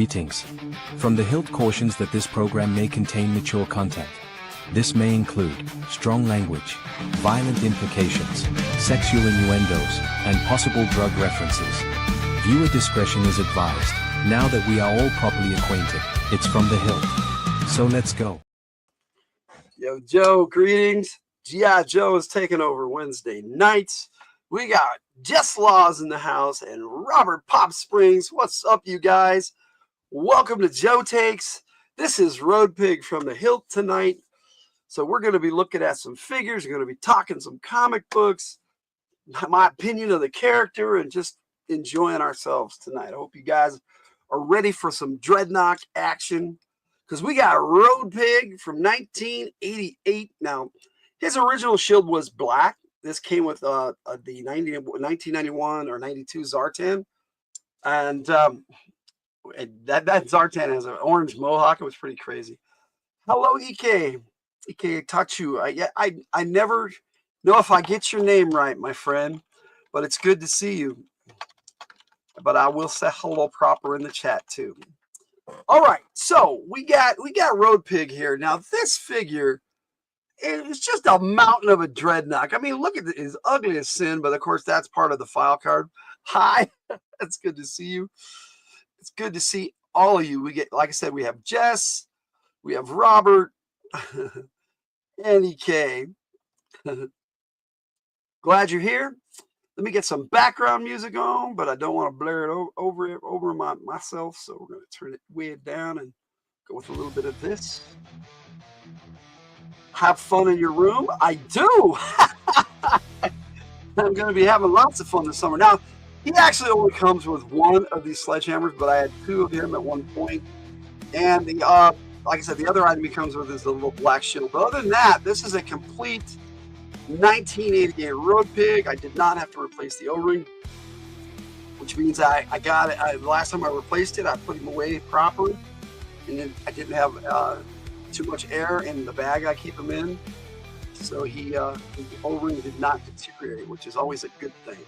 Greetings. From the Hilt cautions that this program may contain mature content. This may include strong language, violent implications, sexual innuendos, and possible drug references. Viewer discretion is advised. Now that we are all properly acquainted, it's from the Hilt. So let's go. Yo, Joe, greetings. G.I. Joe is taking over Wednesday nights. We got Jess Laws in the house and Robert Pop Springs. What's up, you guys? Welcome to Joe Takes. This is Road Pig from the Hilt tonight. So we're going to be looking at some figures. We're going to be talking some comic books, my opinion of the character, and just enjoying ourselves tonight. I hope you guys are ready for some Dreadnought action, because we got Road Pig from 1988. Now, his original shield was black. This came with the 1991 or 92 Zartan. And that Zartan has an orange mohawk. It was pretty crazy. Hello, Ike Tachu. I never know if I get your name right, my friend, but it's good to see you. But I will say hello proper in the chat too. All right, so we got Road Pig here. Now this figure is just a mountain of a Dreadnought. I mean, look at his ugly as sin, but of course that's part of the file card. Hi, it's good to see you. It's good to see all of you. We get, like I said, we have Jess, we have Robert, and EK. Glad you're here. Let me get some background music on, but I don't want to blare it over myself, so we're going to turn it way down and go with a little bit of this. Have fun in your room? I do. I'm going to be having lots of fun this summer. Now, he actually only comes with one of these sledgehammers, but I had two of him at one point. And the like I said, the other item he comes with is the little black shield. But other than that, this is a complete 1988 Road Pig. I did not have to replace the O-ring, which means I got it. The last time I replaced it, I put him away properly, and then I didn't have too much air in the bag I keep him in, so the O-ring did not deteriorate, which is always a good thing.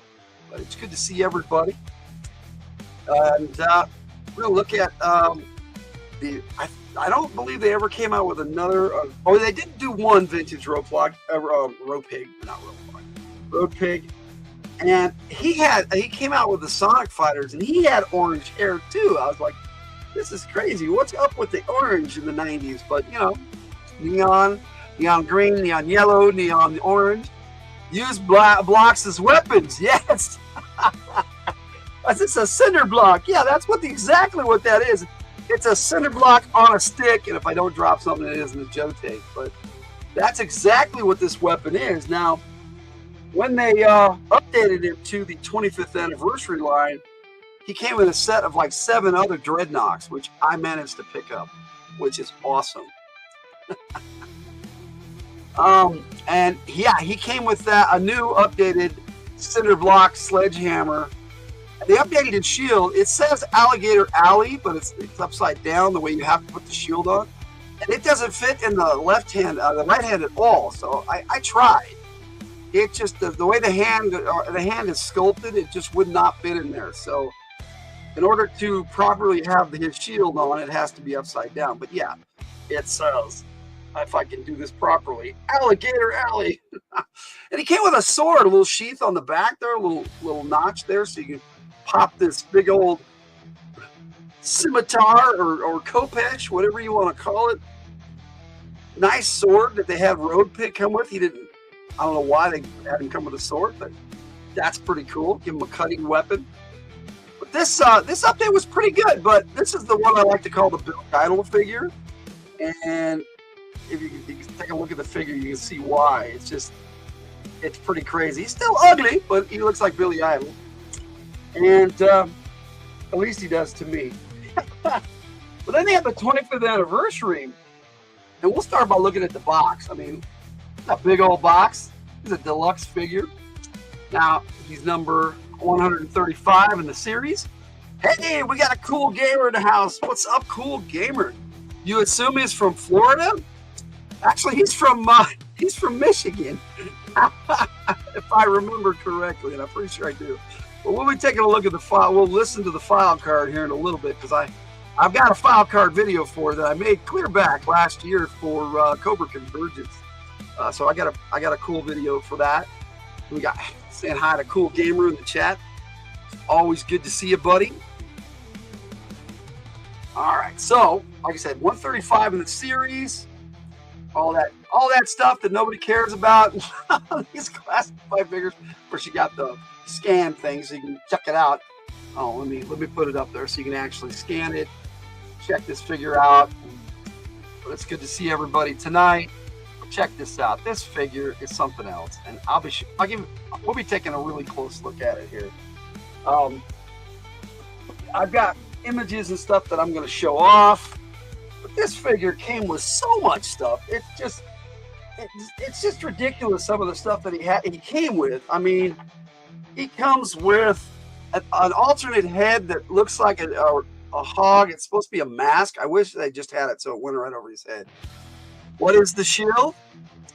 But it's good to see everybody, and we're gonna look at I don't believe they ever came out with another. They did do one vintage Road Pig, and he came out with the Sonic Fighters, and he had orange hair too. I was like, this is crazy. What's up with the orange in the 90s? But you know, neon green, neon yellow, neon orange. Use blocks as weapons. Yes. Is this a cinder block? Yeah, that's exactly what that is. It's a cinder block on a stick, and if I don't drop something, it isn't a Joe Take. But that's exactly what this weapon is. Now, when they updated it to the 25th anniversary line, he came with a set of like 7 other Dreadnoughts, which I managed to pick up, which is awesome. And yeah, he came with a new updated cinder block sledgehammer. The updated shield, it says Alligator Alley, but it's upside down the way you have to put the shield on. And it doesn't fit in the right hand at all. So I tried. It just, the way the hand is sculpted, it just would not fit in there. So in order to properly have his shield on, it has to be upside down. But yeah, it says, if I can do this properly, Alligator Alley. And he came with a sword, a little sheath on the back there, a little notch there, so you can pop this big old scimitar or kopech, whatever you want to call it. Nice sword that they had Road Pig come with. I don't know why they had him come with a sword, but that's pretty cool. Give him a cutting weapon. But this update was pretty good, but this is the one I like to call the Billy Idol figure. And if you can take a look at the figure, you can see why. It's pretty crazy. He's still ugly, but he looks like Billy Idol. And at least he does to me. But then they have the 25th anniversary, and we'll start by looking at the box. I mean, it's a big old box. He's a deluxe figure. Now, he's number 135 in the series. Hey, we got a cool gamer in the house. What's up, cool gamer? You assume he's from Florida? Actually, he's from Michigan, if I remember correctly, and I'm pretty sure I do. But we'll be taking a look at the file. We'll listen to the file card here in a little bit, because I I've got a file card video for that I made clear back last year for Cobra Convergence. So I got a cool video for that. We got saying hi to Cool Gamer in the chat. Always good to see you, buddy. All right, so like I said, 135 in the series. All that stuff that nobody cares about. These classic 5 figures. Of course, you got the scan thing, so you can check it out. Oh, let me put it up there so you can actually scan it. Check this figure out. But it's good to see everybody tonight. Check this out. This figure is something else, and we'll be taking a really close look at it here. I've got images and stuff that I'm going to show off, but this figure came with so much stuff. It's just ridiculous, some of the stuff that he came with. I mean, he comes with an alternate head that looks like a hog. It's supposed to be a mask. I wish they just had it so it went right over his head. What is the shield?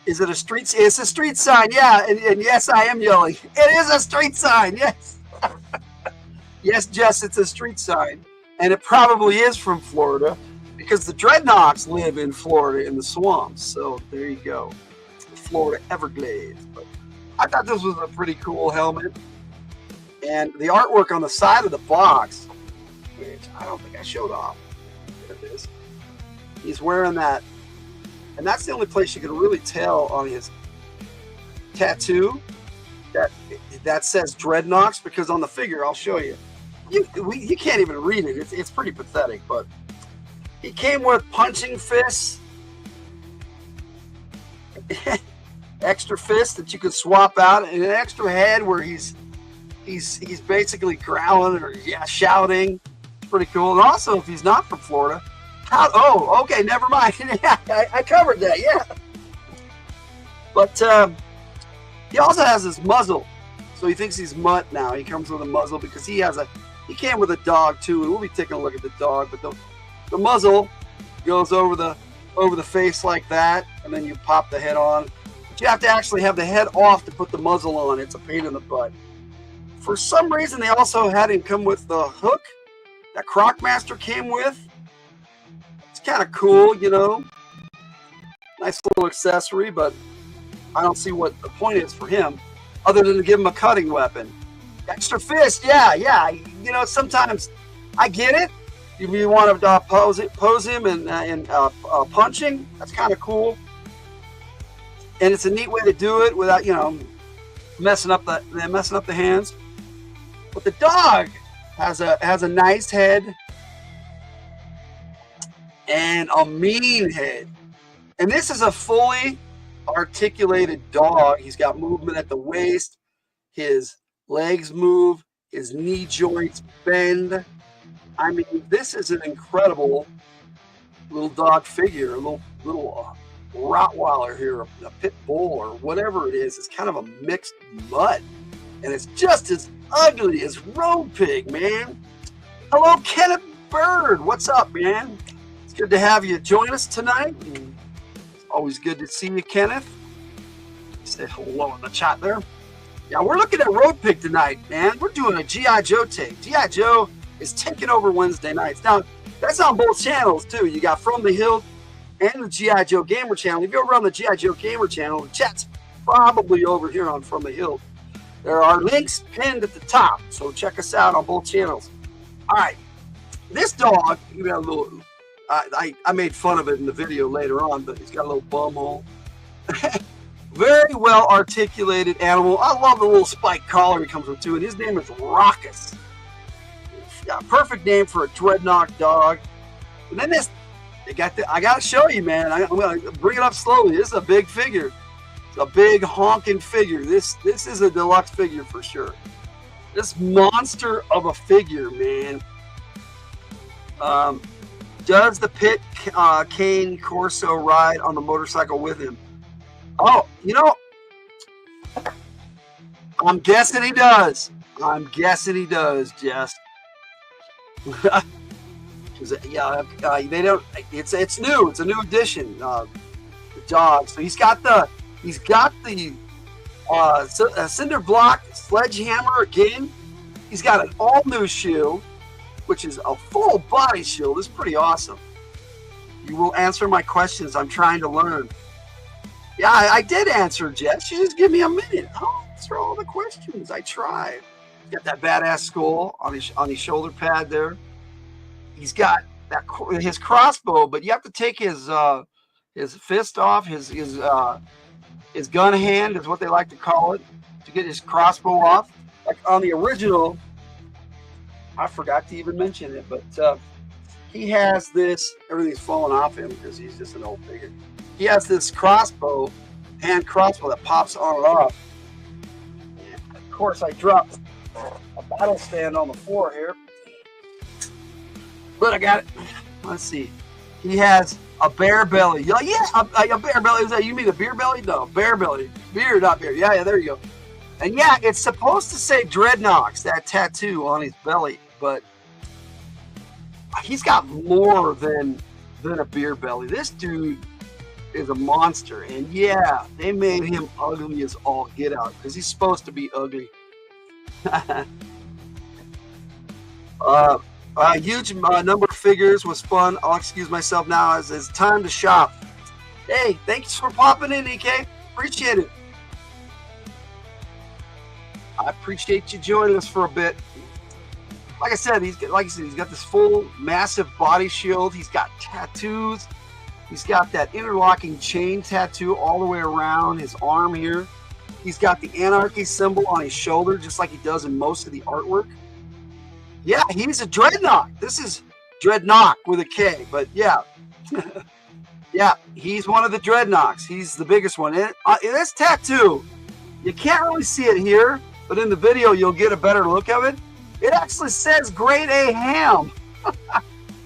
Is it a street? It's a street sign, yeah. And yes, I am yelling. It is a street sign, yes. Yes, Jess, it's a street sign. And it probably is from Florida because the Dreadnoks live in Florida in the swamps. So there you go. Florida Everglades. But I thought this was a pretty cool helmet. And the artwork on the side of the box, which I don't think I showed off. There it is. He's wearing that. And that's the only place you can really tell on his tattoo that says Dreadnoks, because on the figure, I'll show you. You can't even read it. It's pretty pathetic, but he came with punching fists, extra fists that you could swap out, and an extra head where he's basically growling or shouting. It's pretty cool. And also, if he's not from Florida, okay, never mind. Yeah, I covered that, yeah. But he also has his muzzle. So he thinks he's Mutt now. He comes with a muzzle because he came with a dog too. And we'll be taking a look at the dog. But the muzzle goes over the face like that. And then you pop the head on. But you have to actually have the head off to put the muzzle on. It's a pain in the butt. For some reason, they also had him come with the hook that Crocmaster came with. Kind of cool, you know, nice little accessory, but I don't see what the point is for him other than to give him a cutting weapon. Extra fist, yeah, you know, sometimes I get it. If you want to pose him and punching, that's kind of cool, and it's a neat way to do it without, you know, messing up the hands. But the dog has a nice head and a mean head. And this is a fully articulated dog. He's got movement at the waist. His legs move. His knee joints bend. I mean, this is an incredible little dog figure. A little Rottweiler here, a pit bull or whatever it is. It's kind of a mixed mutt. And it's just as ugly as Road Pig, man. Hello, Kenneth Bird. What's up, man? It's good to have you join us tonight. It's always good to see you, Kenneth. Say hello in the chat there. Yeah, we're looking at Road Pig tonight, man. We're doing a G.I. Joe take. G.I. Joe is taking over Wednesday nights. Now, that's on both channels, too. You got From the Hill and the G.I. Joe Gamer channel. If you're over on the G.I. Joe Gamer channel, the chat's probably over here on From the Hill. There are links pinned at the top, so check us out on both channels. All right. This dog, you got a little... I made fun of it in the video later on, but he's got a little bum hole. Very well articulated animal. I love the little spiked collar he comes with too, and his name is Raucous. Yeah, perfect name for a Dreadnok dog. And then I got to show you, man. I'm going to bring it up slowly. This is a big figure. It's a big honking figure. This is a deluxe figure for sure. This monster of a figure, man. Does the Pit Cane Corso ride on the motorcycle with him? Oh, you know, I'm guessing he does. Jess. They don't. It's new. It's a new edition. The dog. So he's got the cinder block sledgehammer again. He's got an all new shoe. which is a full body shield. It's pretty awesome. You will answer my questions. I'm trying to learn. Yeah, I did answer, Jess. You just give me a minute. I'll answer all the questions. I tried. Got that badass skull on his shoulder pad there. He's got that his crossbow, but you have to take his fist off, his gun hand is what they like to call it, to get his crossbow off. Like on the original, I forgot to even mention it, but he has this. Everything's falling off him because he's just an old figure. He has this hand crossbow that pops on and off. And of course, I dropped a battle stand on the floor here, but I got it. Let's see. He has a bear belly. Yeah, a bear belly. Is that, you mean a beer belly? No, bear belly. Beer, not beer. Yeah, there you go. And yeah, it's supposed to say Dreadnoks, that tattoo on his belly, but he's got more than a beer belly. This dude is a monster, and yeah, they made him ugly as all get out because he's supposed to be ugly. A huge number of figures was fun. I'll excuse myself now as it's time to shop. Hey, thanks for popping in, EK. Appreciate it. I appreciate you joining us for a bit. Like I said, he's got this full massive body shield. He's got tattoos. He's got that interlocking chain tattoo all the way around his arm here. He's got the anarchy symbol on his shoulder, just like he does in most of the artwork. Yeah, he's a Dreadnought. This is Dreadnought with a K, but yeah. Yeah, he's one of the Dreadnoughts. He's the biggest one. And this tattoo, you can't really see it here, but in the video, you'll get a better look of it. It actually says Grade A Ham.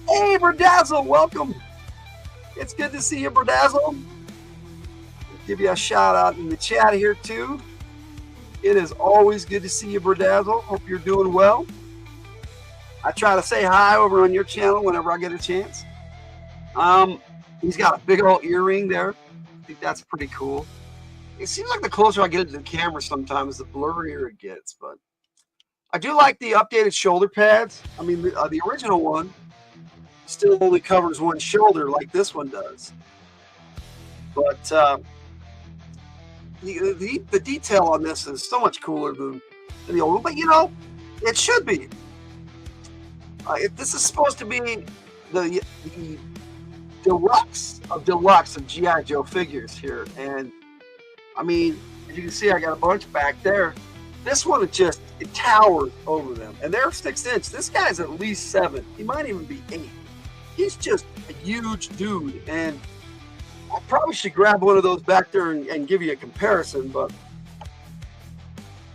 Hey, Berdazzle, welcome. It's good to see you, Berdazzle. I'll give you a shout out in the chat here, too. It is always good to see you, Berdazzle. Hope you're doing well. I try to say hi over on your channel whenever I get a chance. He's got a big old earring there. I think that's pretty cool. It seems like the closer I get into the camera sometimes, the blurrier it gets. But I do like the updated shoulder pads. I mean, the original one still only covers one shoulder like this one does. But the detail on this is so much cooler than the old one. But, you know, it should be. If this is supposed to be the deluxe of G.I. Joe figures here, and I mean, as you can see, I got a bunch back there. This one it towers over them, and they're 6 inch. This guy's at least 7. He might even be 8. He's just a huge dude, and I probably should grab one of those back there and give you a comparison, but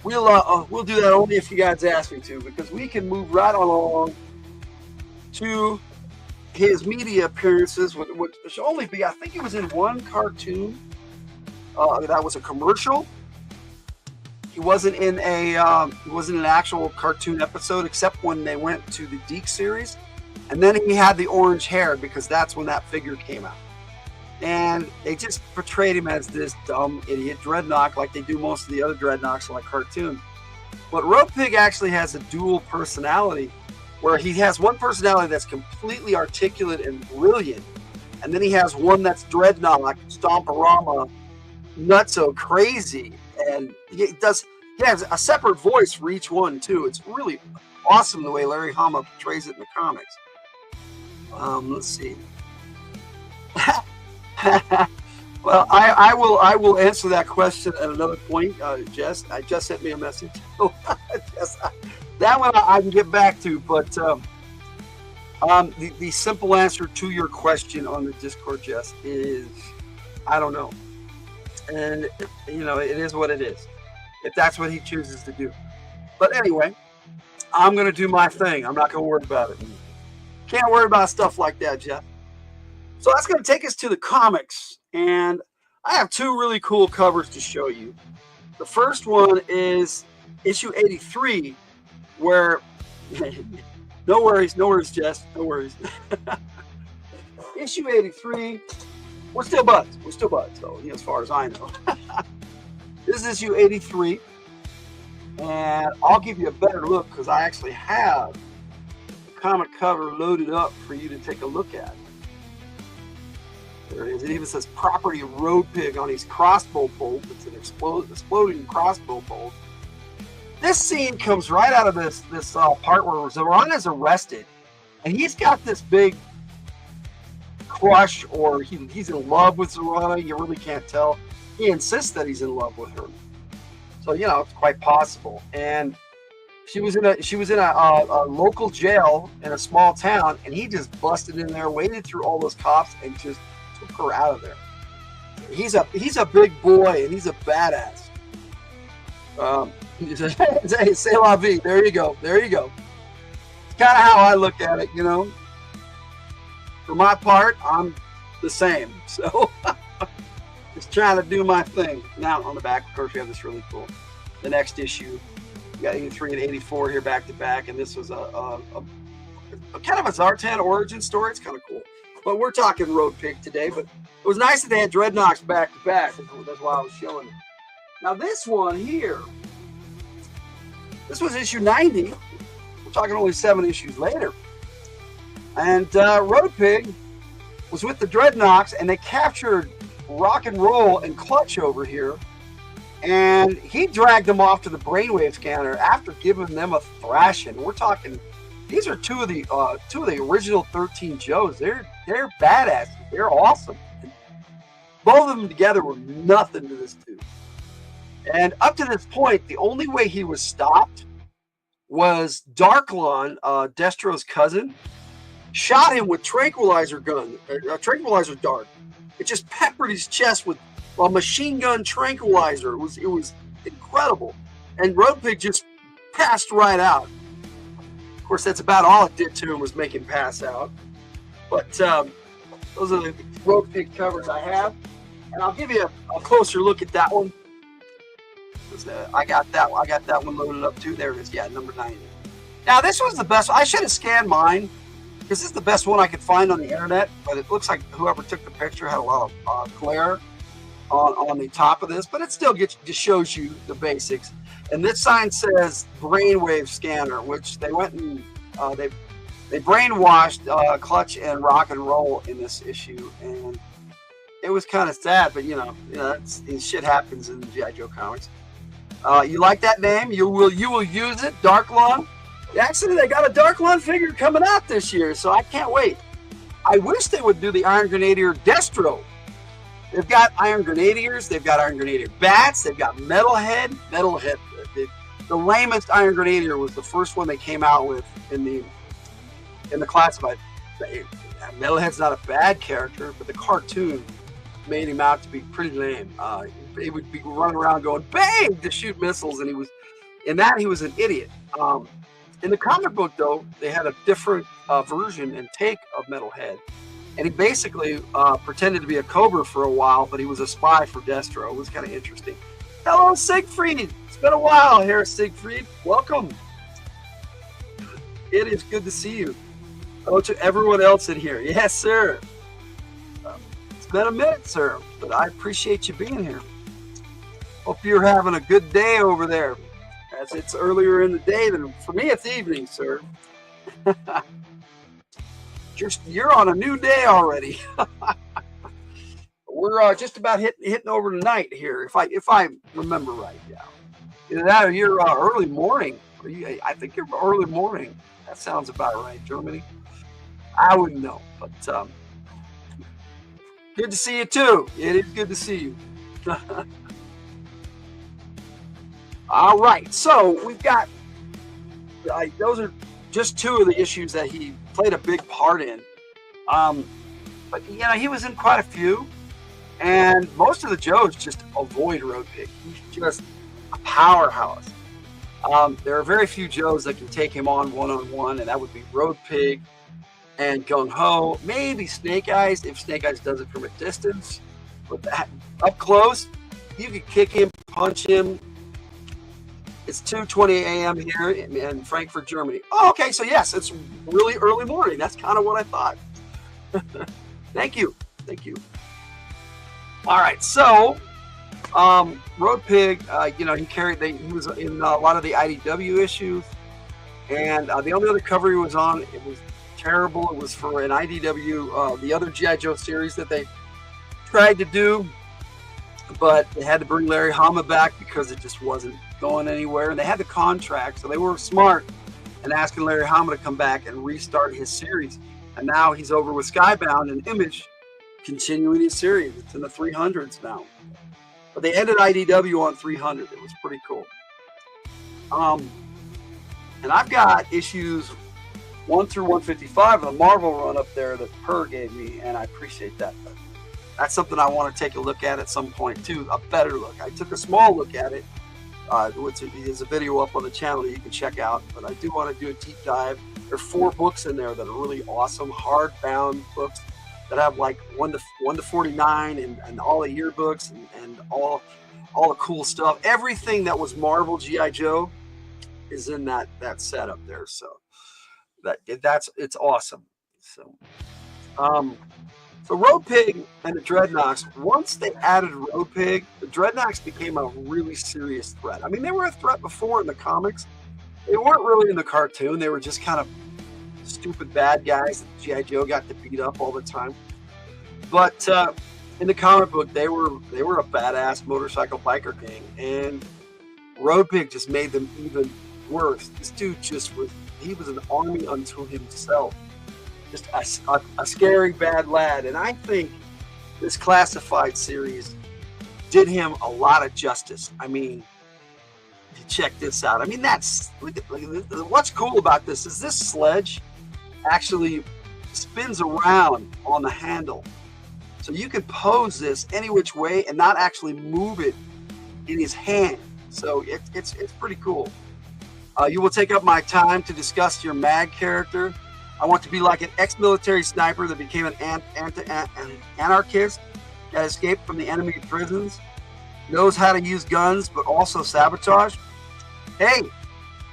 we'll do that only if you guys ask me to, because we can move right along to his media appearances, which should only be, I think it was in one cartoon. That was a commercial. He wasn't in an actual cartoon episode, except when they went to the Deke series, and then he had the orange hair because that's when that figure came out. And they just portrayed him as this dumb idiot Dreadnought, like they do most of the other Dreadnoughts like cartoon. But Road Pig actually has a dual personality, where he has one personality that's completely articulate and brilliant, and then he has one that's Dreadnought, like Stomporama, nutso crazy, and he has a separate voice for each one too. It's really awesome the way Larry Hama portrays it in the comics. Let's see. Well, I will answer that question at another point. Jess sent me a message. That one I can get back to, but the simple answer to your question on the Discord, Jess, is I don't know. And, you know, it is what it is, if that's what he chooses to do. But anyway, I'm going to do my thing. I'm not going to worry about it. Can't worry about stuff like that, Jeff. So that's going to take us to the comics. And I have 2 really cool covers to show you. The first one is issue 83, where no worries, Jess, no worries. Issue 83, we're still buds, so you know, as far as I know. This is issue 83, and I'll give you a better look because I actually have the comic cover loaded up for you to take a look at. There it is. It even says property of Road Pig on his crossbow bolt. It's an exploding crossbow bolt. This scene comes right out of this part where Zoran is arrested, and he's got this big crush, or he's in love with Zorana. You really can't tell. He insists that he's in love with her, so you know it's quite possible. And she was in a local jail in a small town, and he just busted in there, waded through all those cops, and just took her out of there. He's a big boy, and he's a badass. C'est la vie. There you go. There you go. It's kind of how I look at it, you know. For my part, I'm the same. So just trying to do my thing. Now on the back, of course, we have this really cool. The next issue, we got 83 and 84 here back to back, and this was a kind of a Zartan origin story. It's kind of cool. But we're talking Road Pig today. But it was nice that they had Dreadnoks back to back. That's why I was showing it. Now this one here, this was issue 90. We're talking only 7 issues later. And Road Pig was with the Dreadnoks, and they captured Rock and Roll and Clutch over here. And he dragged them off to the brainwave scanner after giving them a thrashing. We're talking, these are two of the original 13 Joes. They're badasses. They're awesome. And both of them together were nothing to this dude. And up to this point, the only way he was stopped was Darklon, Destro's cousin, shot him with tranquilizer dart. It just peppered his chest with a machine gun tranquilizer. It was incredible. And Road Pig just passed right out. Of course, that's about all it did to him, was make him pass out. But those are the Road Pig covers I have. And I'll give you a closer look at that one. I got that one loaded up too. There it is. Yeah, number 90. Now this was the best. I should have scanned mine, because this is the best one I could find on the internet. But it looks like whoever took the picture had a lot of glare on the top of this. But it still just shows you the basics. And this sign says brainwave scanner, which they went and they brainwashed Clutch and Rock and Roll in this issue, and it was kind of sad. But you know shit happens in the G.I. Joe comics. You like that name? You will use it, Darklon. Actually, they got a Darklon figure coming out this year, so I can't wait. I wish they would do the Iron Grenadier Destro. They've got Iron Grenadiers, they've got Iron Grenadier Bats, they've got Metalhead. The lamest Iron Grenadier was the first one they came out with in the classified. Metalhead's not a bad character, but the cartoon made him out to be pretty lame. He would be running around going bang to shoot missiles, and he was an idiot. In the comic book, though, they had a different version and take of Metalhead, and he basically pretended to be a Cobra for a while, but he was a spy for Destro. It was kind of interesting. Hello, Siegfried. It's been a while here, Siegfried. Welcome. It is good to see you. Hello to everyone else in here. Yes, sir. It's been a minute, sir, but I appreciate you being here. Hope you're having a good day over there, as it's earlier in the day than for me. It's evening, sir. You're on a new day already. We're just about hitting over tonight here, if I remember right. Yeah, either that or you're early morning. I think you're early morning. That sounds about right, Germany. I wouldn't know, but good to see you too. It is good to see you. All right, so we've got those are just 2 of the issues that he played a big part in. But you know, he was in quite a few, and most of the Joes just avoid Road Pig. He's just a powerhouse. There are very few Joes that can take him on one-on-one, and that would be Road Pig and Gung Ho, maybe Snake Eyes if Snake Eyes does it from a distance. But that, up close, you could kick him, punch him. It's 2:20 a.m. here in Frankfurt, Germany. Oh, okay, so yes, it's really early morning. That's kind of what I thought. Thank you. All right, so Road Pig, you know, he was in a lot of the IDW issues. And the only other cover he was on, it was terrible. It was for an IDW, the other G.I. Joe series that they tried to do, but they had to bring Larry Hama back because it just wasn't going anywhere. And they had the contract, so they were smart and asking Larry Hama to come back and restart his series. And now he's over with Skybound and Image, continuing his series. It's in the 300s now. But they ended IDW on 300. It was pretty cool. And I've got issues 1 through 155 of the Marvel run up there that Per gave me, and I appreciate that. That's something I want to take a look at some point too, a better look. I took a small look at it. There's a video up on the channel that you can check out, but I do want to do a deep dive. There are 4 books in there that are really awesome, hardbound books that have like 1 to 49 and all the yearbooks and all the cool stuff. Everything that was Marvel G.I. Joe is in that set up there. So it's awesome. So Road Pig and the Dreadnoks, once they added Road Pig, the Dreadnoks became a really serious threat. I mean, they were a threat before in the comics. They weren't really in the cartoon. They were just kind of stupid bad guys that G.I. Joe got to beat up all the time. But in the comic book, they were a badass motorcycle biker gang, and Road Pig just made them even worse. This dude he was an army unto himself. Just a scary bad lad. And I think this Classified series did him a lot of justice. I mean, you check this out. I mean, what's cool about this is this sledge actually spins around on the handle. So you can pose this any which way and not actually move it in his hand. So it's pretty cool. You will take up my time to discuss your MAG character. I want to be like an ex-military sniper that became an anarchist that escaped from the enemy prisons, knows how to use guns, but also sabotage. Hey,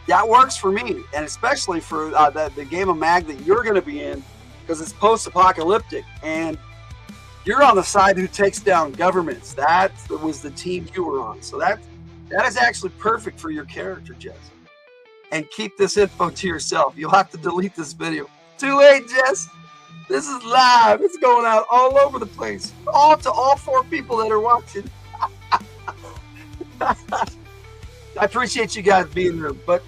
that works for me, and especially for the game of MAG that you're going to be in, because it's post-apocalyptic, and you're on the side who takes down governments. That was the team you were on. So that is actually perfect for your character, Jess. And keep this info to yourself. You'll have to delete this video. Too late, Jess. This is live. It's going out all over the place. All to all 4 people that are watching. I appreciate you guys being here. But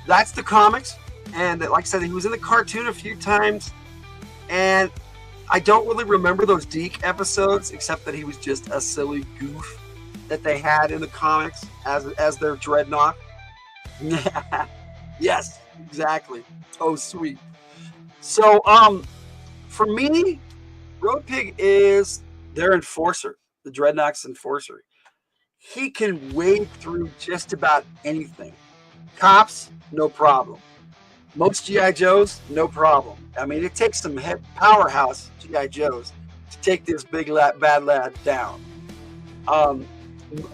that's the comics. And like I said, he was in the cartoon a few times. And I don't really remember those Deke episodes, except that he was just a silly goof that they had in the comics as their Dreadnought. Yes, exactly. Oh, sweet. So, for me, Road Pig is their enforcer, the Dreadnoks enforcer. He can wade through just about anything. Cops, no problem. Most G.I. Joes, no problem. I mean, it takes some powerhouse G.I. Joes to take this big bad lad down.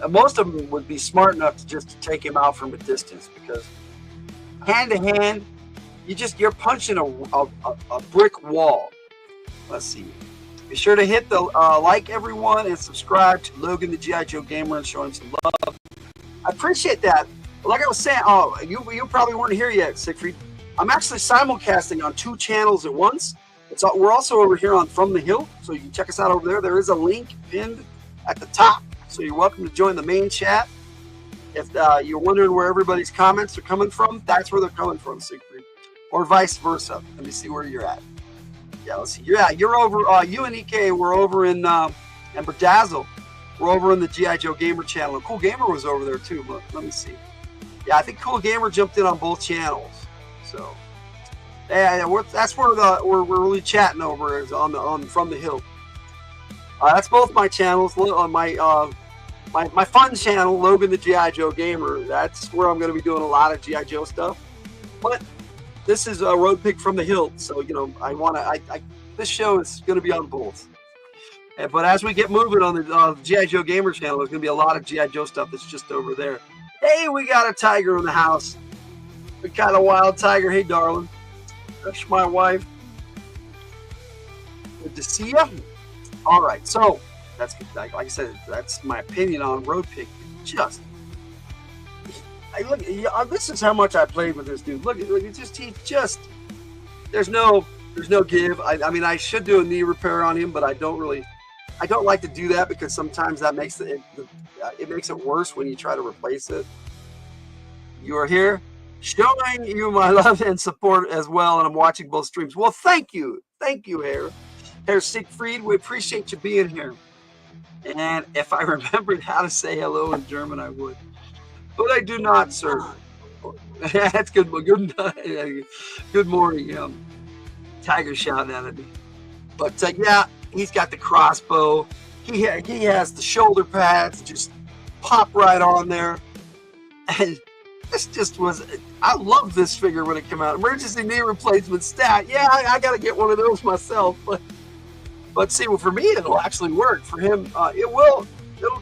Most of them would be smart enough to just take him out from a distance, because hand to hand, you're punching a brick wall. Let's see. Be sure to hit the like, everyone, and subscribe to Logan the G.I. Joe Gamer and show him some love. I appreciate that. Like I was saying, you probably weren't here yet, Siegfried. I'm actually simulcasting on 2 channels at once. We're also over here on From the Hill, so you can check us out over there. There is a link pinned at the top, so you're welcome to join the main chat. If you're wondering where everybody's comments are coming from, that's where they're coming from, Siegfried, or vice versa. Let me see where you're at. Yeah, let's see. You're over. You and EK were over in and Berdazzle. We're over in the G.I. Joe Gamer channel. And Cool Gamer was over there too. But let me see. Yeah, I think Cool Gamer jumped in on both channels. So yeah, that's where we're really chatting over, is on From the Hill. That's both my channels. On my fun channel, Logan the G.I. Joe Gamer. That's where I'm going to be doing a lot of G.I. Joe stuff. But this is a Road Pig from the Hill, so this show is going to be on both. But as we get moving on the G.I. Joe Gamer channel, there's going to be a lot of G.I. Joe stuff that's just over there. Hey, we got a tiger in the house. We got a wild tiger. Hey, darling. That's my wife. Good to see you. All right, so that's, like I said, that's my opinion on Road Pig. look. This is how much I played with this dude. Look, he just. There's no give. I mean, I should do a knee repair on him, but I don't like to do that because sometimes that makes it makes it worse when you try to replace it. You are here showing you my love and support as well, and I'm watching both streams. Well, thank you, Herr Siegfried. We appreciate you being here. And if I remembered how to say hello in German, I would, but I do not, sir. That's good. Good morning. Tiger shouting at me. But yeah, he's got the crossbow. He has the shoulder pads, just pop right on there. And this just was. I loved this figure when it came out. Emergency knee replacement stat. Yeah, I got to get one of those myself. But see, well, for me, it'll actually work. For him, it'll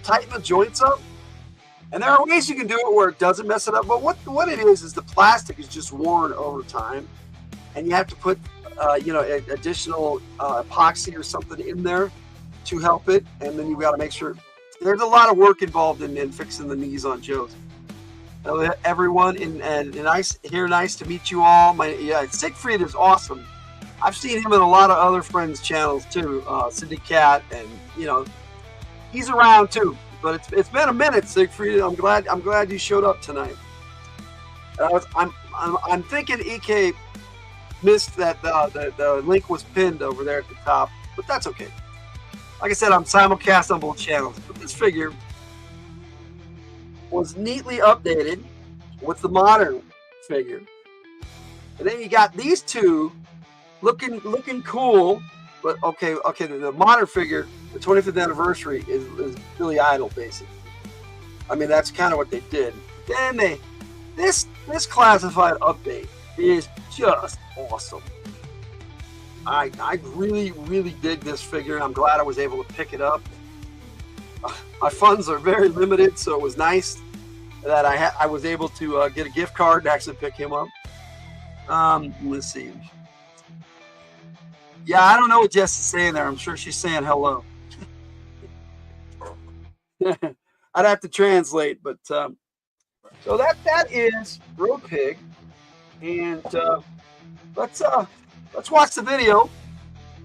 tighten the joints up. And there are ways you can do it where it doesn't mess it up. But what it is the plastic is just worn over time, and you have to put additional epoxy or something in there to help it. And then you've got to make sure. There's a lot of work involved in fixing the knees on Joe's. Hello, everyone, and nice to meet you all. Siegfried is awesome. I've seen him in a lot of other friends' channels too. Cindy Cat, and he's around too. But it's been a minute, Siegfried. I'm glad you showed up tonight. I'm thinking EK missed that the link was pinned over there at the top, but that's okay. Like I said, I'm simulcast on both channels. But this figure was neatly updated with the modern figure, and then you got these two looking cool. But okay, the modern figure, the 25th anniversary is Billy Idol, basically. I mean, that's kind of what they did. Then this classified update is just awesome. I really, really dig this figure, and I'm glad I was able to pick it up. My funds are very limited, so it was nice that I was able to get a gift card to actually pick him up. Let's see. Yeah, I don't know what Jess is saying there. I'm sure she's saying hello. I'd have to translate, but so that is Road Pig, and let's watch the video,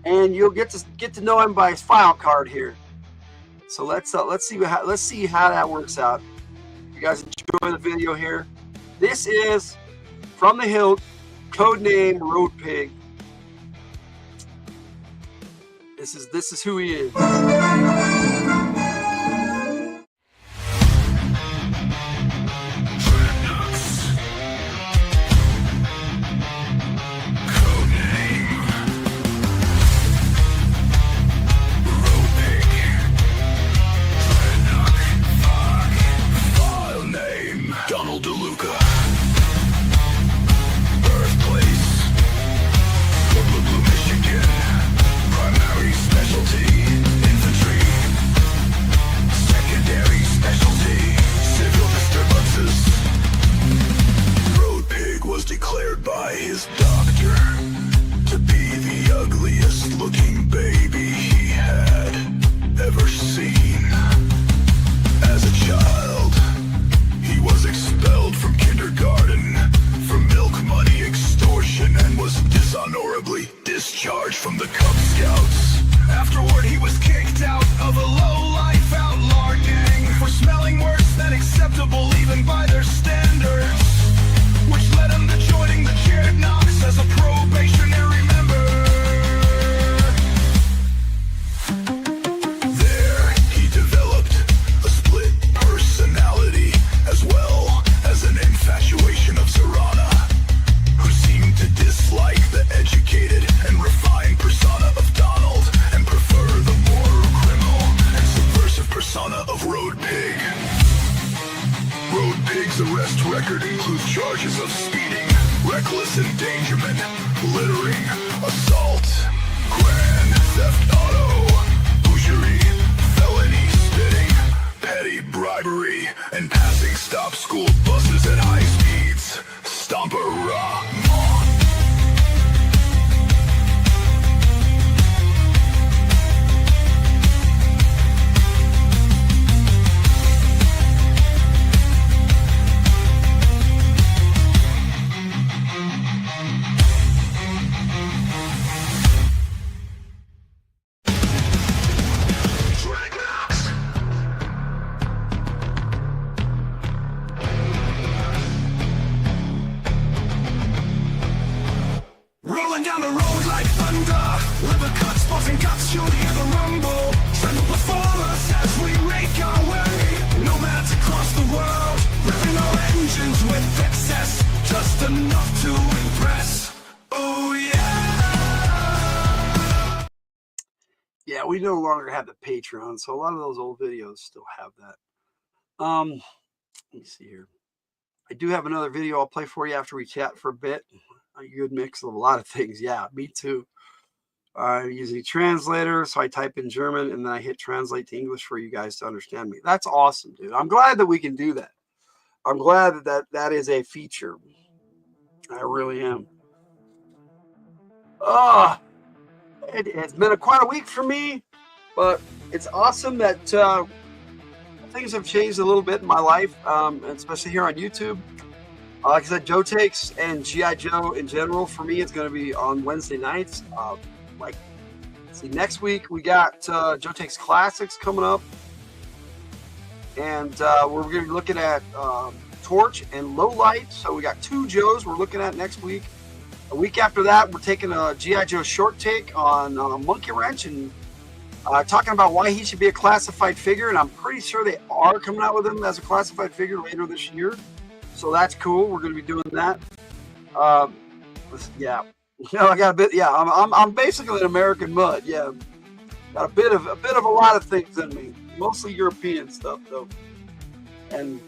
and you'll get to know him by his file card here. So let's see how that works out. You guys enjoy the video here. This is from the Hilt, codename Road Pig. This is who he is. Discharged from the Cub Scouts. Afterward, he was kicked out of a low-life outlaw gang for smelling worse than acceptable even by their standards, which led him to joining the Jared Knox as a probationary member. There, he developed a split personality as well as an infatuation of Serrana, who seemed to dislike the educated and refined persona of Donald and prefer the more criminal and subversive persona of Road Pig. Road Pig's arrest record includes charges of speeding, reckless endangerment, littering, assault, grand theft auto, boucherie, felony spitting, petty bribery, and passing stop school buses at high speeds. Stomper-Ra. enough to impress. Oh yeah. Yeah, we no longer have the Patreon, so a lot of those old videos still have that. Let me see here. I do have another video I'll play for you after we chat for a bit. A good mix of a lot of things. Yeah, me too. I'm using a translator, so I type in German and then I hit translate to English for you guys to understand me. That's awesome, dude. I'm glad that we can do that. I'm glad that is a feature. I really am. It has been quite a week for me, but it's awesome that things have changed a little bit in my life, especially here on YouTube. Like I said, Joe Takes and G.I. Joe in general for me is going to be on Wednesday nights. Next week we got Joe Takes Classics coming up, and we're going to be looking at Torch and Low Light. So we got 2 Joes we're looking at next week. A week after that, we're taking a G.I. Joe short take on Monkey Wrench and talking about why he should be a classified figure. And I'm pretty sure they are coming out with him as a classified figure later this year. So that's cool. We're going to be doing that. Yeah. I got a bit. Yeah, I'm basically an American mud. Yeah, got a bit of a lot of things in me. Mostly European stuff though, and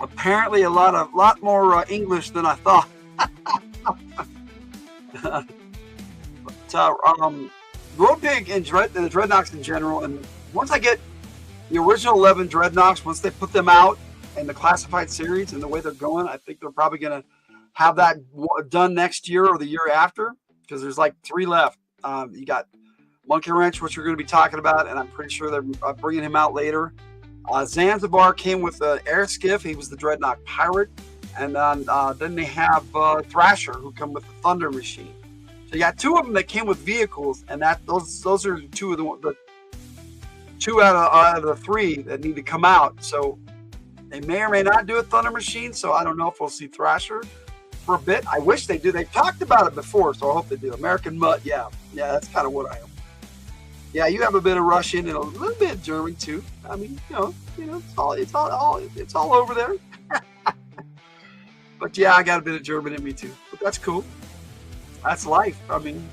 apparently a lot more English than I thought. But Road Pig and the Dreadnoks in general, and once I get the original 11 Dreadnoks, once they put them out in the classified series and the way they're going, I think they're probably gonna have that done next year or the year after, because there's like 3 left. You got Monkey Wrench, which we're going to be talking about, and I'm pretty sure they're bringing him out later. Zanzibar came with the air skiff. He was the Dreadnought Pirate. And then they have Thrasher, who come with the Thunder Machine. So you got 2 of them that came with vehicles, and those are 2 of the 2 out of the 3 that need to come out. So they may or may not do a Thunder Machine. So I don't know if we'll see Thrasher for a bit. I wish they do. They've talked about it before, so I hope they do. American Mutt, yeah, that's kind of what I am. Yeah, you have a bit of Russian and a little bit of German too. I mean, it's all over there. But yeah, I got a bit of German in me too. But that's cool. That's life. I mean,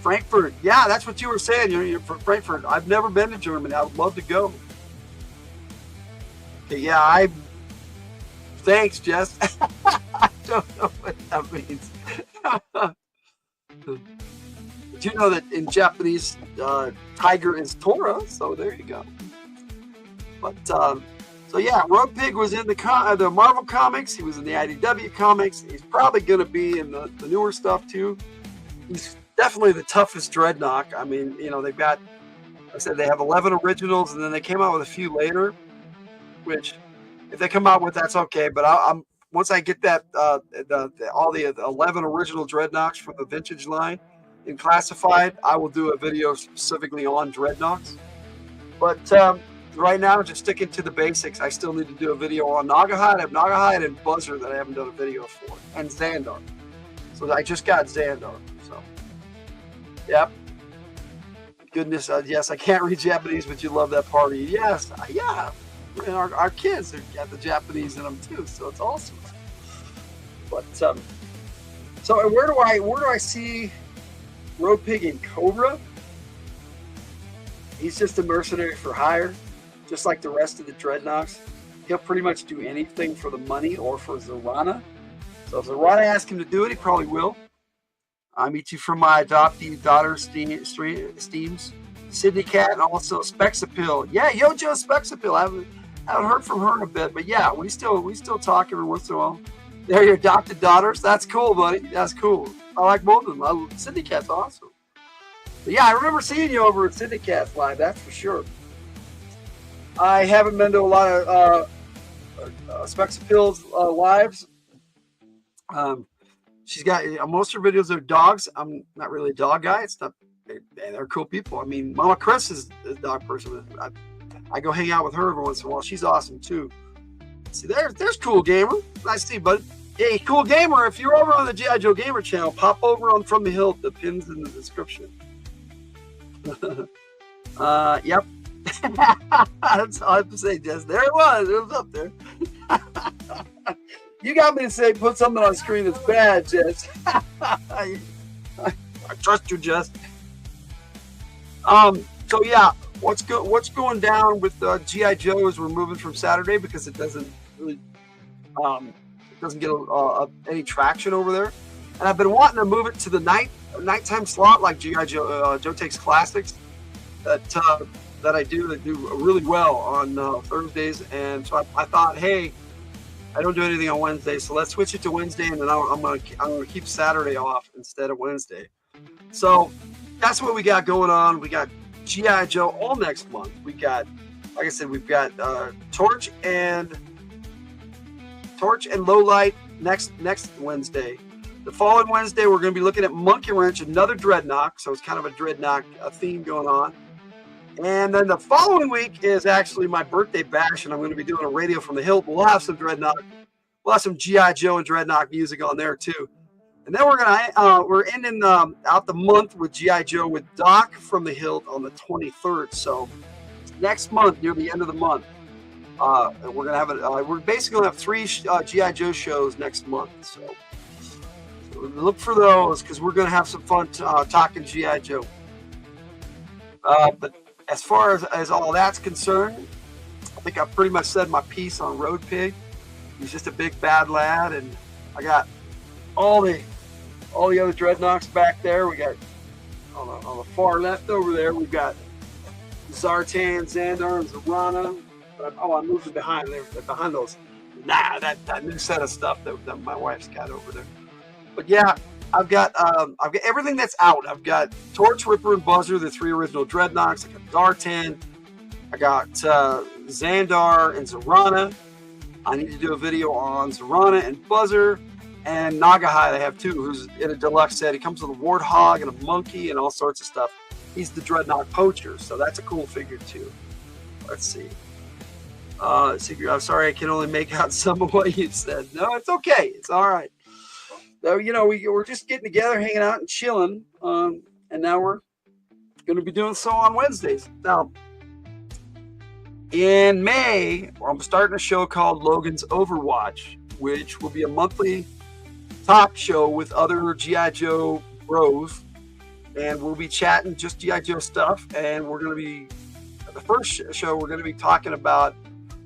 Frankfurt. Yeah, that's what you were saying. You're from Frankfurt. I've never been to Germany. I would love to go. Okay, yeah, thanks, Jess. I don't know what that means. But you know that in Japanese, tiger is Tora, so there you go. But so yeah, Road Pig was in the Marvel comics. He was in the IDW comics. He's probably going to be in the newer stuff too. He's definitely the toughest Dreadnought. I mean, they've got, like I said, they have 11 originals, and then they came out with a few later. Which, if they come out with, that's okay. But I'm once I get that all the 11 original Dreadnoughts from the vintage line in classified, I will do a video specifically on Dreadnoughts. But right now, just sticking to the basics. I still need to do a video on Nagahide. I have Nagahide and Buzzer that I haven't done a video for, and Xandar. So I just got Xandar. So, yep. Goodness, yes, I can't read Japanese, but you love that party. Yes, yeah. And our kids have got the Japanese in them too, so it's awesome. But so where do I see Road Pig and Cobra? He's just a mercenary for hire, just like the rest of the Dreadnoughts. He'll pretty much do anything for the money or for Zarana. So if Zarana asks him to do it, he probably will. I meet you from my adoptee daughter Steams, Sydney Cat, and also Spexapil. Yeah, Yojo Spexapil. I haven't heard from her in a bit, but yeah, we still talk every once in a while. They're your adopted daughters. That's cool, buddy. That's cool. I like both of them. Sydney Cat's awesome. But yeah, I remember seeing you over at Sydney Cat's live. That's for sure. I haven't been to a lot of Spexapil's lives. She's got most of her videos are dogs. I'm not really a dog guy. It's not. They're cool people. I mean, Mama Chris is a dog person. I go hang out with her every once in a while. She's awesome too. See, there's Cool Gamer. Nice to see you, bud. Hey, Cool Gamer, if you're over on the G.I. Joe Gamer channel, pop over on From the Hill. The pin's in the description. Yep. That's all I have to say, Jess. There it was. It was up there. You got me to say put something on screen that's bad, Jess. I trust you, Jess. So yeah, what's going down with GI Joe is we're moving from Saturday because it doesn't really it doesn't get any traction over there, and I've been wanting to move it to the nighttime slot like GI Joe Joe Takes Classics that I do really well on Thursdays, and so I thought, hey, I don't do anything on Wednesday, so let's switch it to Wednesday, and then I'm gonna keep Saturday off instead of Wednesday. So that's what we got going on. We got GI Joe all next month. We got, like I said, we've got Torch and Lowlight next Wednesday. The following Wednesday, we're going to be looking at Monkey Wrench, another Dreadnought. So it's kind of a Dreadnought theme going on. And then the following week is actually my birthday bash, and I'm going to be doing a radio from the Hilt. We'll have some Dreadnought. We'll have some GI Joe and Dreadnought music on there too. And then we're ending out the month with GI Joe with Doc from the Hilt on the 23rd. So next month, near the end of the month, we're gonna have we're basically gonna have 3 GI Joe shows next month. So look for those because we're gonna have some fun talking GI Joe. But as far as all that's concerned, I think I pretty much said my piece on Road Pig. He's just a big bad lad, and I got all the other Dreadnoughts back there. We got on the far left over there, we've got Zartan, Xandar, and Zarana. I'm moving behind there, behind those. That new set of stuff that my wife's got over there. But yeah, I've got everything that's out. I've got Torch, Ripper, and Buzzer, the 3 original Dreadnoughts. I got Zartan. I got Xandar and Zarana. I need to do a video on Zarana and Buzzer. And Nagahide I have too, who's in a deluxe set. He comes with a warthog and a monkey and all sorts of stuff. He's the Dreadnought Poacher, so that's a cool figure too. Let's see. I'm sorry I can only make out some of what you said. No, it's okay. It's all right. So, we're just getting together, hanging out and chilling. And now we're going to be doing so on Wednesdays. Now, in May, I'm starting a show called Logan's Overwatch, which will be a monthly talk show with other GI Joe bros, and we'll be chatting just GI Joe stuff. And we're going to be the first show. We're going to be talking about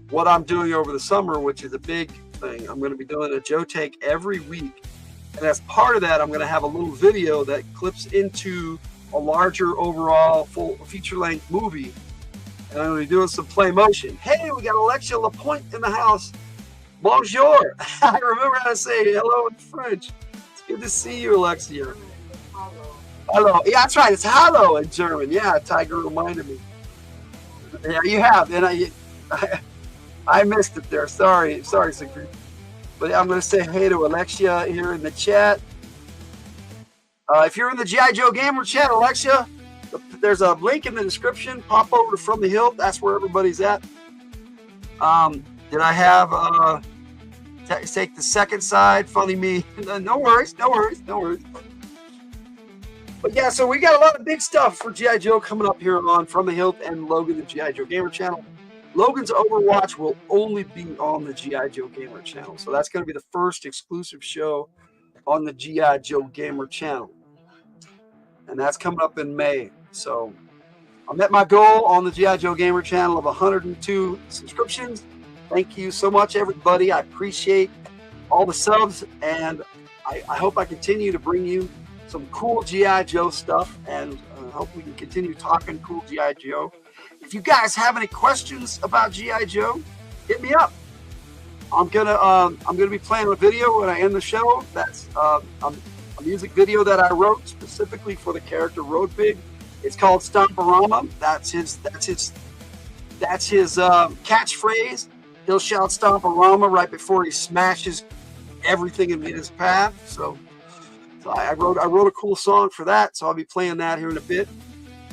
what I'm doing over the summer, which is a big thing. I'm going to be doing a Joe Take every week, and as part of that, I'm going to have a little video that clips into a larger overall full feature-length movie, and I'm going to be doing some play motion. Hey, we got Alexia Lapointe in the house. Bonjour. I remember how to say hello in French. It's good to see you, Alexia. Hello. Yeah, that's right. It's hello in German. Yeah, Tiger reminded me. Yeah, you have. And I missed it there. Sorry, Siegfried. But I'm going to say hey to Alexia here in the chat. If you're in the G.I. Joe Gamer chat, Alexia, there's a link in the description. Pop over to From the Hilt. That's where everybody's at. Did I have take the second side? Funny me. No worries. But yeah, so we got a lot of big stuff for G.I. Joe coming up here on From the Hilt and Logan, the G.I. Joe Gamer channel. Logan's Overwatch will only be on the G.I. Joe Gamer channel. So that's going to be the first exclusive show on the G.I. Joe Gamer channel. And that's coming up in May. So I met my goal on the G.I. Joe Gamer channel of 102 subscriptions. Thank you so much, everybody. I appreciate all the subs, and I hope I continue to bring you some cool G.I. Joe stuff, and I hope we can continue talking cool G.I. Joe. If you guys have any questions about G.I. Joe, hit me up. I'm gonna be playing a video when I end the show. That's a music video that I wrote specifically for the character Road Pig. It's called Stomporama. That's his catchphrase. He'll shout Stomporama right before he smashes everything in his path. So I wrote a cool song for that. So I'll be playing that here in a bit.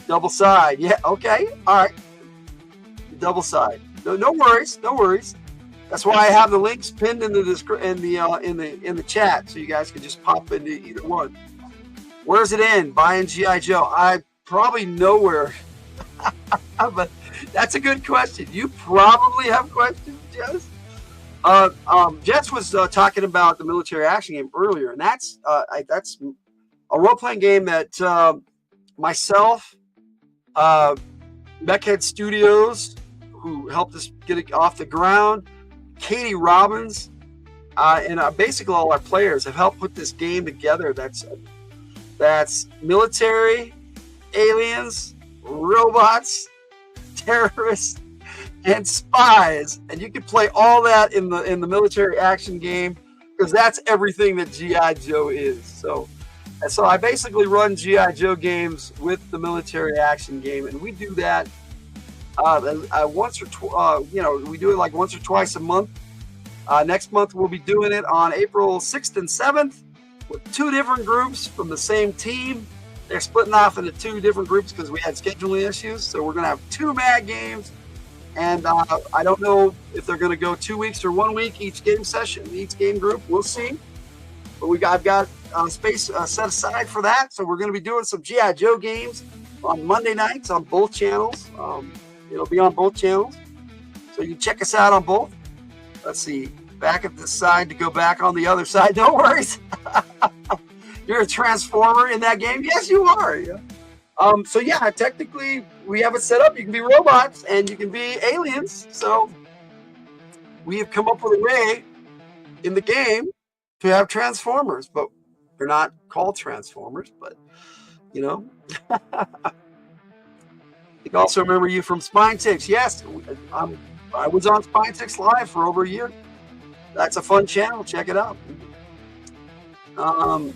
Double side, yeah, okay, all right. Double side, no worries. That's why I have the links pinned in the chat, so you guys can just pop into either one. Where's it in? Buying G.I. Joe? I probably nowhere. But that's a good question. You probably have questions, Jess. Jets was talking about the military action game earlier, and that's a role-playing game that myself, Mechhead Studios, who helped us get it off the ground, Katie Robbins, and basically all our players have helped put this game together. That's military, aliens, robots, terrorists, and spies, and you can play all that in the military action game, because that's everything that G.I. Joe is. So I basically run G.I. Joe games with the military action game, and we do that once or we do it like once or twice a month. Next month we'll be doing it on April 6th and 7th with 2 different groups from the same team. They're splitting off into 2 different groups because we had scheduling issues, so we're going to have 2 MAG games. And I don't know if they're going to go 2 weeks or 1 week each game session, each game group. We'll see. But I've got space set aside for that. So we're going to be doing some G.I. Joe games on Monday nights on both channels. It'll be on both channels. So you can check us out on both. Let's see. Back at this side to go back on the other side. No worries. You're a transformer in that game? Yes, you are. Yeah. So yeah, technically we have it set up. You can be robots and you can be aliens. So we have come up with a way in the game to have transformers, but they're not called transformers, but you know. I can also remember you from Spine Ticks. Yes, I was on Spine Ticks Live for over a year. That's a fun channel. Check it out.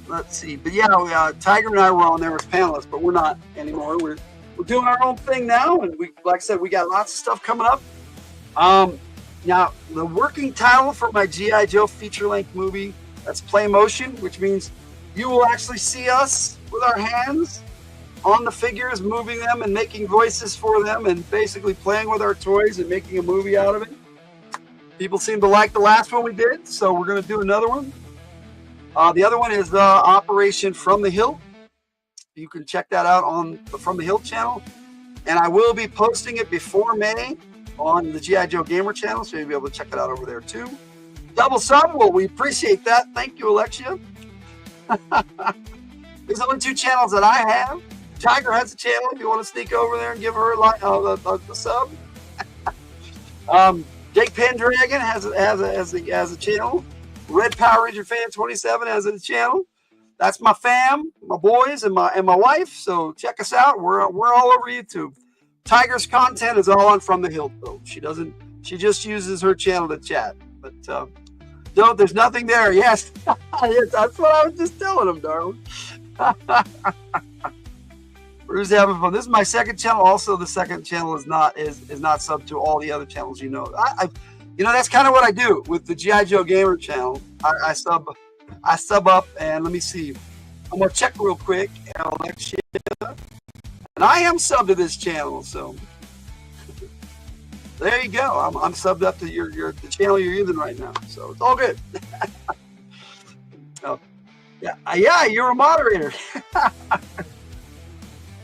Let's see, but yeah, Tiger and I were on there as panelists, but we're not anymore. We're doing our own thing now, and like I said, we got lots of stuff coming up. Now the working title for my G.I. Joe feature-length movie, that's play motion, which means you will actually see us with our hands on the figures, moving them and making voices for them, and basically playing with our toys and making a movie out of it. People seem to like the last one we did, so we're going to do another one. The other one is Operation From the Hill. You can check that out on the From the Hill channel. And I will be posting it before May on the G.I. Joe Gamer channel, so you'll be able to check it out over there too. Double sub, well, we appreciate that. Thank you, Alexia. There's only 2 channels that I have. Tiger has a channel if you want to sneak over there and give her a sub. Jake Pendragon has a channel. Red Power Ranger Fan 27 has a channel. That's my fam, my boys, and my wife. So check us out. We're all over YouTube. Tiger's content is all on From the Hill, though. She just uses her channel to chat. But don't. There's nothing there. Yes, that's what I was just telling him, darling. We're just having fun. This is my second channel. Also, the second channel is not sub to all the other channels. You know, that's kind of what I do with the G.I. Joe Gamer channel. I sub up, and let me see. I'm gonna check real quick, Alexia. And I am subbed to this channel, so there you go. I'm subbed up to the channel you're using right now, so it's all good. Oh, yeah, you're a moderator.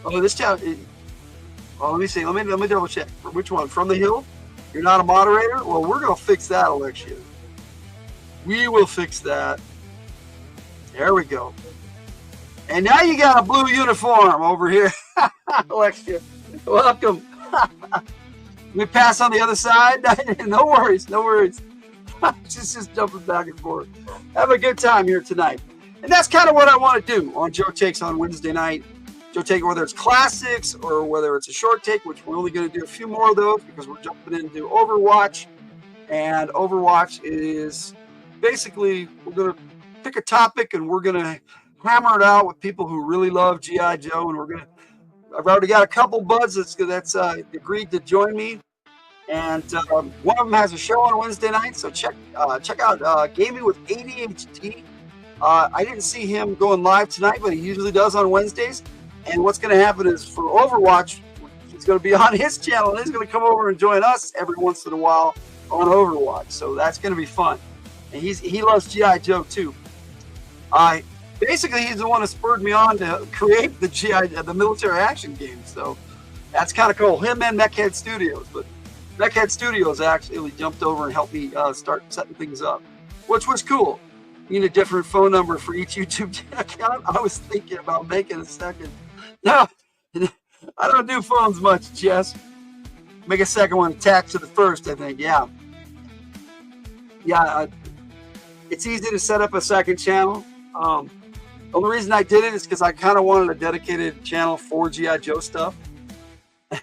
Oh, this channel. Oh, let me see. Let me double check. For which one? From the Hill? You're not a moderator? Well, we're gonna fix that, Alexia. We will fix that. There we go. And now you got a blue uniform over here, Alexia. Welcome. We pass on the other side. No worries, no worries. just jumping back and forth. Have a good time here tonight. And that's kind of what I want to do on Joe Takes on Wednesday night. Joe Take, whether it's classics or whether it's a short take, which we're only going to do a few more of those because we're jumping into Overwatch. And Overwatch is basically, we're going to pick a topic and we're going to hammer it out with people who really love G.I. Joe. And I've already got a couple buds that's agreed to join me. And one of them has a show on Wednesday night, so check out Gaming with ADHD. I didn't see him going live tonight, but he usually does on Wednesdays. And what's going to happen is for Overwatch, he's going to be on his channel, and he's going to come over and join us every once in a while on Overwatch. So that's going to be fun. And he loves G.I. Joe too. Basically, he's the one that spurred me on to create the military action game. So that's kind of cool. Him and Mechhead Studios. But Neckhead Studios actually jumped over and helped me start setting things up, which was cool. You need a different phone number for each YouTube account. I was thinking about making a second. No, I don't do phones much, Jess. Make a second one attached to the first, I think. Yeah. It's easy to set up a second channel. The only reason I did it is because I kind of wanted a dedicated channel for G.I. Joe stuff.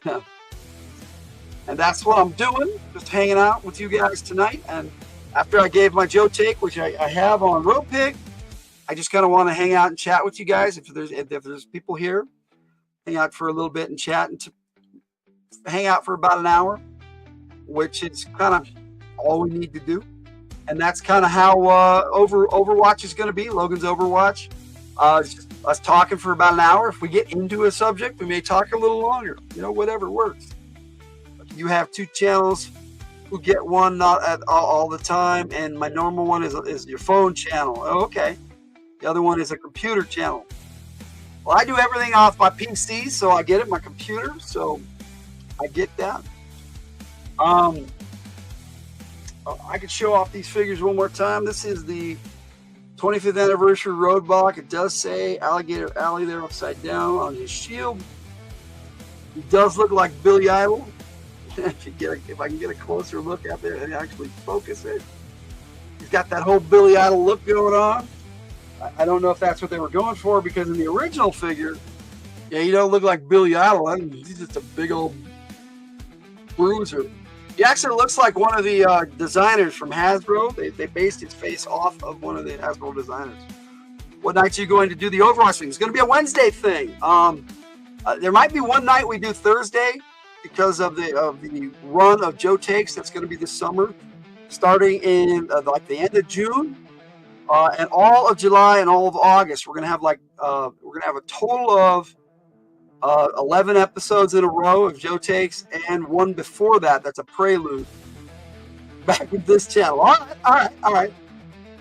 And that's what I'm doing, just hanging out with you guys tonight. And after I gave my Joe take, which I have on Road Pig, I just kind of want to hang out and chat with you guys. If there's people here, hang out for a little bit and chat, and hang out for about an hour, which is kind of all we need to do. And that's kind of how Overwatch is going to be. Logan's Overwatch. Just us talking for about an hour. If we get into a subject, we may talk a little longer. Whatever works. You have two channels. Who get one not at all the time, and my normal one is your phone channel. Oh, okay. The other one is a computer channel. Well, I do everything off my PC, so I get it, my computer, so I get that. I could show off these figures one more time. This is the 25th anniversary Roadblock. It does say Alligator Alley there upside down on his shield. He does look like Billy Idol. If I can get a closer look at it and actually focus it. He's got that whole Billy Idol look going on. I don't know if that's what they were going for, because in the original figure, you don't look like Billy Idol. He's just a big old bruiser. He actually looks like one of the designers from Hasbro. They based his face off of one of the Hasbro designers. What night are you going to do the Overwatch thing? It's going to be a Wednesday thing. There might be one night we do Thursday, because of the run of Joe Takes that's going to be this summer, starting in like the end of June, and all of July and all of August. We're going to have a total of 11 episodes in a row of Joe Takes, and one before that. That's a prelude back with this channel. All right. Let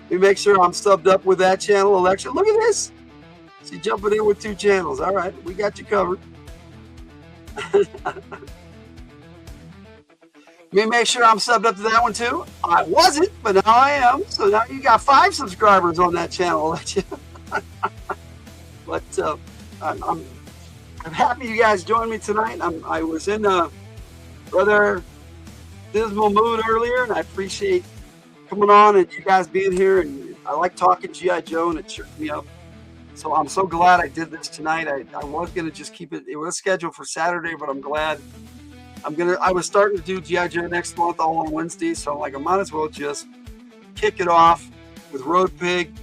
me make sure I'm subbed up with that channel. Alexa, look at this. She's jumping in with two channels. All right, we got you covered. Let me make sure I'm subbed up to that one too. I wasn't, but now I am. So now you got 5 subscribers on that channel. But I'm happy you guys joined me tonight. I was in a rather dismal mood earlier, and I appreciate coming on and you guys being here. And I like talking G.I. Joe, and it cheered me up. So I'm so glad I did this tonight. I was going to just keep it. It was scheduled for Saturday, but I'm glad. I was starting to do G.I. Joe next month all on Wednesday, so I'm like, I might as well just kick it off with Road Pig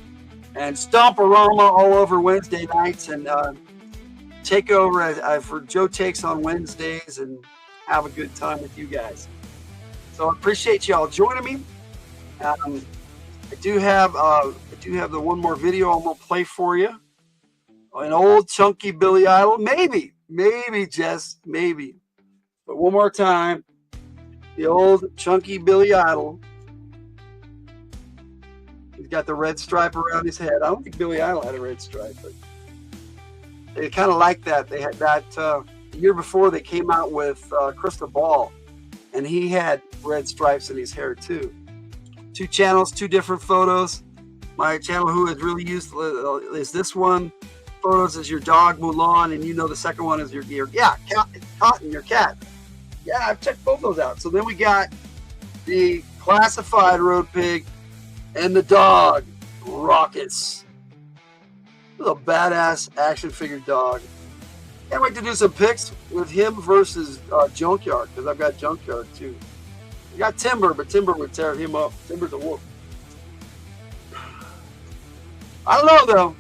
and Stomp-A-Rama all over Wednesday nights, and take over for Joe Takes on Wednesdays and have a good time with you guys. So I appreciate y'all joining me. I do have the one more video I'm gonna play for you. An old chunky Billy Idol, maybe, Jess, maybe. But one more time, the old chunky Billy Idol. He's got the red stripe around his head. I don't think Billy Idol had a red stripe, but they kind of like that. They had that the year before. They came out with Crystal Ball, and he had red stripes in his hair too. 2 channels, 2 different photos. My channel, who has really used, is this one. Photos is your dog Mulan, and the second one is your Cotton, your cat. Yeah, I've checked both those out. So then we got the classified Road Pig and the dog Rockets. This is a badass action figure dog. Can't wait to do some picks with him versus Junkyard, because I've got Junkyard too. We got Timber, but Timber would tear him up. Timber's a wolf. I don't know though.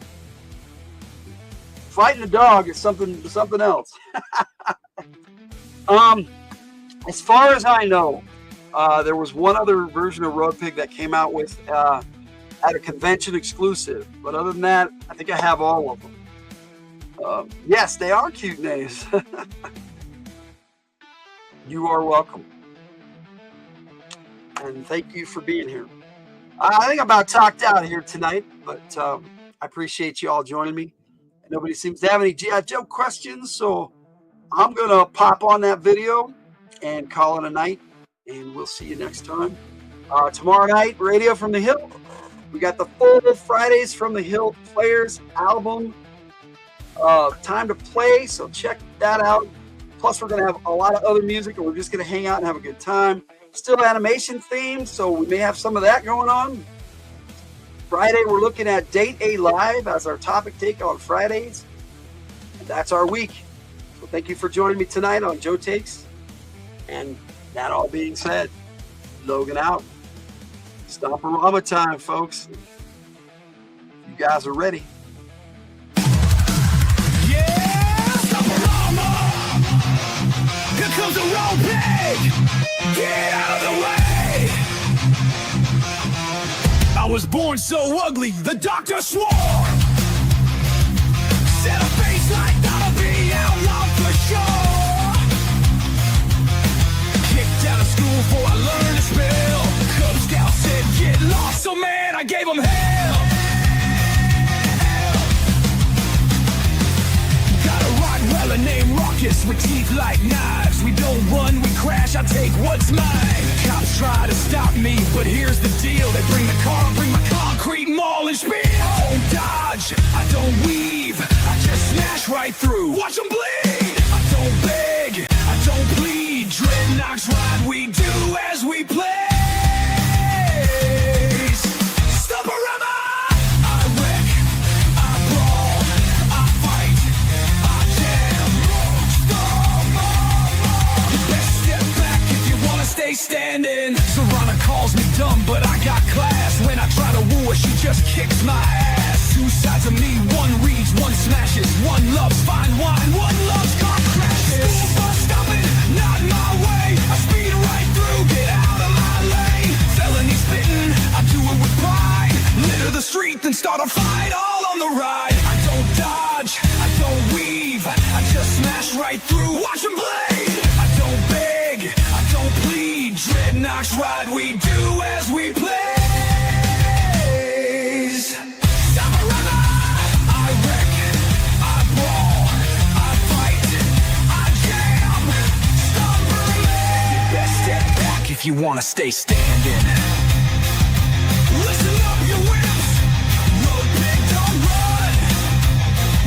Fighting a dog is something else. As far as I know, there was one other version of Road Pig that came out with at a convention exclusive. But other than that, I think I have all of them. Yes, they are cute names. You are welcome. And thank you for being here. I think I'm about talked out here tonight, but I appreciate you all joining me. Nobody seems to have any G.I. Joe questions, so I'm going to pop on that video and call it a night. and we'll see you next time. Tomorrow night, Radio from the Hill. We got the full Fridays from the Hill Players album, Time to Play, so check that out. Plus, we're going to have a lot of other music, and we're just going to hang out and have a good time. Still animation themed, so we may have some of that going on. Friday, we're looking at Date A Live as our topic take on Fridays. And that's our week. So thank you for joining me tonight on Joe Takes. And that all being said, Logan out. Stop-a-rama time, folks. You guys are ready. Yeah, stop-a-rama. Here comes the road pig. Get out of the way. I was born so ugly, the doctor swore. Set a face like that'll be outlawed for sure. Kicked out of school before I learned to spell. Cub Scout said get lost, so man, I gave him hell. Got a Rottweiler named Raucous with teeth like knives. We don't run, we crash, I take what's mine. Cops try to stop me, but here's the deal. They bring the car, bring my concrete, maul and spill. I don't dodge, I don't weave, I just smash right through. Watch them bleed. I don't beg, I don't plead. Dreadnoughts ride, we do as we please. Stop-a-rama. I wreck, I brawl, I fight, I jam. Stop-a-rama. You best step back if you wanna stay standing. Serrana calls me dumb, but I got class. When I try to woo her, she just kicks my ass. Two sides of me, one reads, one smashes. One loves fine wine, one loves car crashes. School bus stopping, not my way. I speed right through, get out of my lane. Felony spitting, I do it with pride. Litter the street, then start a fight all on the ride. I don't dodge, I don't weave, I just smash right through. Watch them bleed. I don't beg, I don't plead. Dreadnoughts ride, we do as we please. Stop-a-rama. I wreck, I brawl, I fight, I jam. Stop-a-rama. You best step back if you wanna stay standing. Listen up, you whips. Road pig, don't run.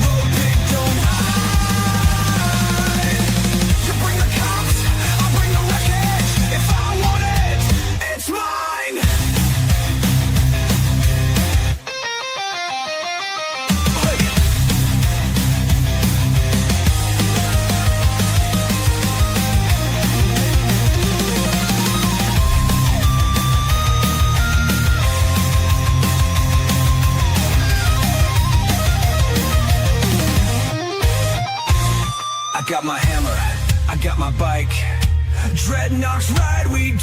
Road pig, don't hide. You bring the cops, I'll bring the wreckage. If I want it, it's mine. Hey. I got my hammer, I got my bike. Dreadnoughts ride, we